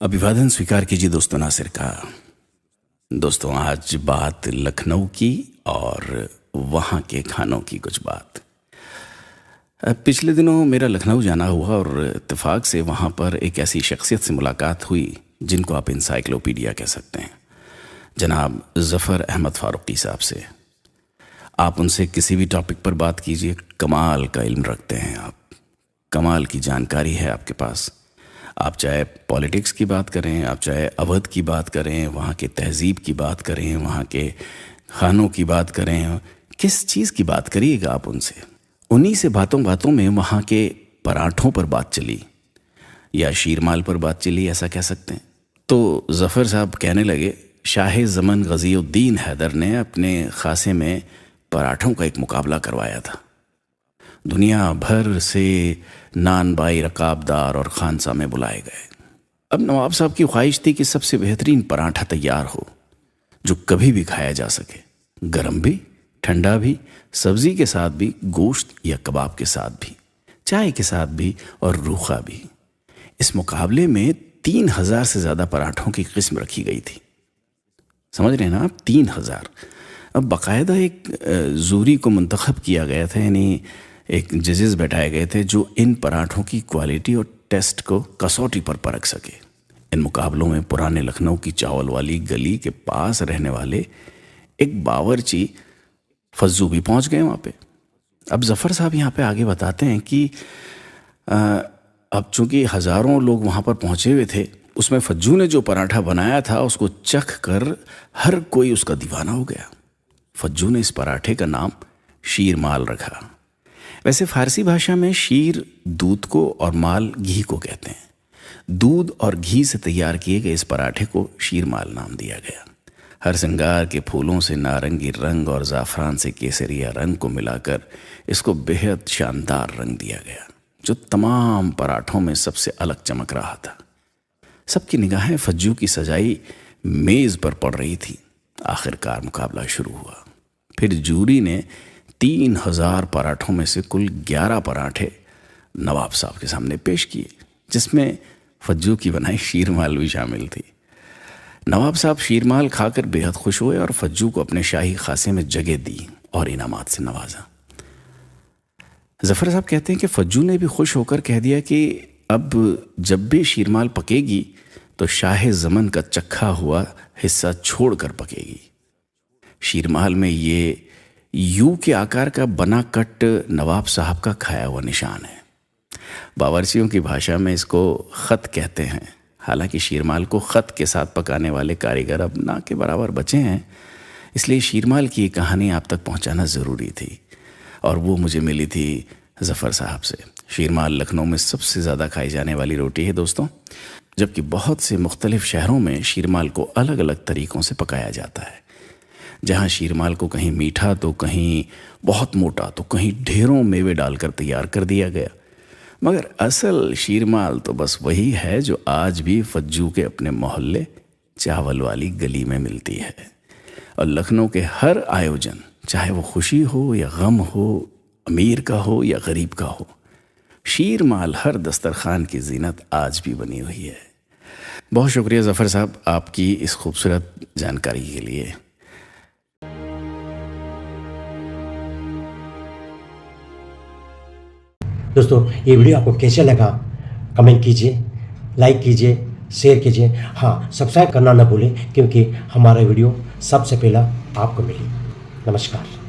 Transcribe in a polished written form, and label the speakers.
Speaker 1: अभिवादन स्वीकार कीजिए दोस्तों नासिर का। दोस्तों आज बात लखनऊ की और वहाँ के खानों की कुछ बात। पिछले दिनों मेरा लखनऊ जाना हुआ और इत्तेफाक से वहाँ पर एक ऐसी शख्सियत से मुलाकात हुई जिनको आप इंसाइक्लोपीडिया कह सकते हैं, जनाब ज़फ़र अहमद फ़ारूक़ी साहब से। आप उनसे किसी भी टॉपिक पर बात कीजिए, कमाल का इल्म रखते हैं आप, कमाल की जानकारी है आपके पास। आप चाहे पॉलिटिक्स की बात करें, आप चाहे अवध की बात करें, वहाँ के तहज़ीब की बात करें, वहाँ के खानों की बात करें, किस चीज़ की बात करिएगा आप उनसे। उन्हीं से बातों बातों में वहाँ के पराठों पर बात चली या शीरमाल पर बात चली, ऐसा कह सकते हैं। तो ज़फ़र साहब कहने लगे शाह ज़मन ग़ज़ी-उद-दीन हैदर ने अपने खासे में पराठों का एक मुकाबला करवाया था। दुनिया भर से नानबाई, रकाबदार और खानसा में बुलाए गए। अब नवाब साहब की ख्वाहिश थी कि सबसे बेहतरीन पराठा तैयार हो जो कभी भी खाया जा सके, गरम भी, ठंडा भी, सब्ज़ी के साथ भी, गोश्त या कबाब के साथ भी, चाय के साथ भी और रूखा भी। इस मुकाबले में 3000 से ज़्यादा पराठों की किस्म रखी गई थी। समझ रहे हैं ना आप, 3000। अब बाकायदा एक जूरी को मुंतखब किया गया था, यानी एक जजेस बैठाए गए थे जो इन पराठों की क्वालिटी और टेस्ट को कसौटी पर परख सके। इन मुकाबलों में पुराने लखनऊ की चावल वाली गली के पास रहने वाले एक बावर्ची फज्जू भी पहुंच गए वहाँ पे। अब ज़फ़र साहब यहाँ पे आगे बताते हैं कि अब चूंकि हज़ारों लोग वहाँ पर पहुँचे हुए थे, उसमें फज्जू ने जो पराठा बनाया था उसको चख कर हर कोई उसका दीवाना हो गया। फज्जू ने इस पराठे का नाम शीरमाल रखा। वैसे फ़ारसी भाषा में शीर दूध को और माल घी को कहते हैं। दूध और घी से तैयार किए गए इस पराठे को शीरमाल नाम दिया गया। हर श्रृंगार के फूलों से नारंगी रंग और ज़ाफ़रान से केसरिया रंग को मिलाकर इसको बेहद शानदार रंग दिया गया, जो तमाम पराठों में सबसे अलग चमक रहा था। सबकी निगाहें फज्जू की सजाई मेज़ पर पड़ रही थी। आखिरकार मुकाबला शुरू हुआ। फिर जूरी ने 3000 पराठों में से कुल 11 पराठे नवाब साहब के सामने पेश किए, जिसमें फज्जू की बनाई शीरमाल भी शामिल थी। नवाब साहब शीरमाल खाकर बेहद खुश हुए और फज्जू को अपने शाही खासे में जगह दी और इनामात से नवाजा। ज़फ़र साहब कहते हैं कि फज्जू ने भी खुश होकर कह दिया कि अब जब भी शीरमाल पकेगी तो शाह ज़मन का चखा हुआ हिस्सा छोड़कर पकेगी। शीरमाल में ये यू के आकार का बना कट नवाब साहब का खाया हुआ निशान है। बावर्चियों की भाषा में इसको ख़त कहते हैं। हालांकि शीरमाल को ख़त के साथ पकाने वाले कारीगर अब ना के बराबर बचे हैं, इसलिए शीरमाल की ये कहानी आप तक पहुंचाना ज़रूरी थी और वो मुझे मिली थी ज़फ़र साहब से। शीरमाल लखनऊ में सबसे ज़्यादा खाई जाने वाली रोटी है दोस्तों, जबकि बहुत से मुख्तलिफ़ शहरों में शीरमाल को अलग अलग तरीक़ों से पकाया जाता है। जहाँ शीरमाल को कहीं मीठा तो कहीं बहुत मोटा तो कहीं ढेरों मेवे डालकर तैयार कर दिया गया, मगर असल शीरमाल तो बस वही है जो आज भी फज्जू के अपने मोहल्ले चावल वाली गली में मिलती है। और लखनऊ के हर आयोजन, चाहे वो खुशी हो या गम हो, अमीर का हो या गरीब का हो, शीरमाल हर दस्तरखान की जीनत आज भी बनी हुई है। बहुत शुक्रिया ज़फ़र साहब आपकी इस खूबसूरत जानकारी के लिए।
Speaker 2: दोस्तों ये वीडियो आपको कैसे लगा कमेंट कीजिए, लाइक कीजिए, शेयर कीजिए। हाँ, सब्सक्राइब करना ना भूलें, क्योंकि हमारा वीडियो सबसे पहला आपको मिले। नमस्कार।